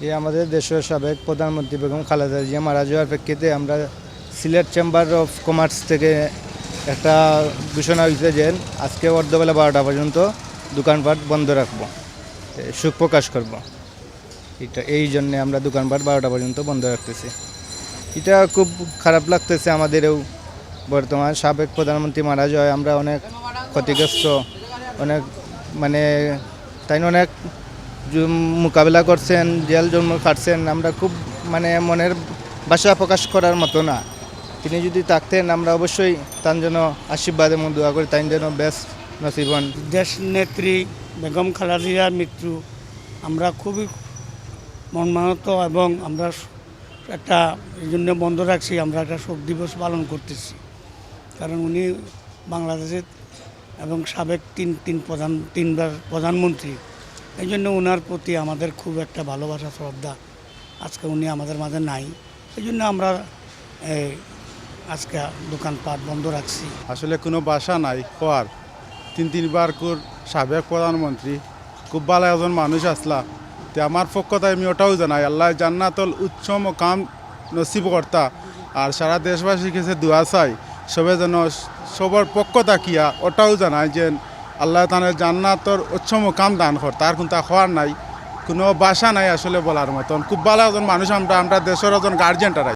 এই আমাদের দেশের সাবেক প্রধানমন্ত্রী বেগম খালেদা জিয়া মারা যাওয়ার প্রেক্ষিতে আমরা সিলেট চেম্বার অফ কমার্স থেকে একটা ঘোষণা হয়েছে যে আজকে অর্ধবেলা 12টা পর্যন্ত দোকানপাট বন্ধ রাখব, শোক প্রকাশ করব। এই জন্যে আমরা দোকানপাট 12টা পর্যন্ত বন্ধ রাখতেছি। এটা খুব খারাপ লাগতেছে আমাদেরও। বর্তমান সাবেক প্রধানমন্ত্রী মারা যায়, আমরা অনেক ক্ষতিগ্রস্ত, অনেক তাই অনেক মোকাবেলা করছেন, জেল জন্ম কাটছেন। আমরা খুব মনের ভাষা প্রকাশ করার মতো না। তিনি যদি থাকতেন আমরা অবশ্যই তার জন্য আশীর্বাদে দোয়া করি, তাই যেন বেস্ট নসিব হন। দেশ নেত্রী বেগম খালেদা জিয়ার মৃত্যু আমরা খুবই মর্মাহত এবং আমরা একটা এই জন্য বন্ধ রাখছি। আমরা একটা শোক দিবস পালন করতেছি, কারণ উনি বাংলাদেশের এবং সাবেক তিনবার প্রধানমন্ত্রী। এই জন্য ওনার প্রতি আমাদের খুব একটা ভালোবাসা, শ্রদ্ধা। আজকে উনি আমাদের মাঝে নাই, এই জন্য আমরা আজকে দোকানপাট বন্ধ রাখছি। আসলে কোনো বাসা নাই হওয়ার। তিনবার সাবেক প্রধানমন্ত্রী খুব ভালো একজন মানুষ আসলা। তো আমার পক্ষতায় আমি ওটাও জানাই, আল্লাহ জান্নাতুল উচ্চ মকাম নসিব কর্তা। আর সারা দেশবাসীর কাছে দোয়া চাই, সবে যেন সবার পক্ষ থাকিয়া ওটাও জানাই যে আল্লাহ তানের জান্নাতর উচ্চ মকাম দান কর। তার কিন্তু হওয়ার নাই, কোনো বাসা নাই আসলে বলার মতন। খুব ভালো একজন মানুষ। আমরা দেশের একজন গার্জেন তারাই।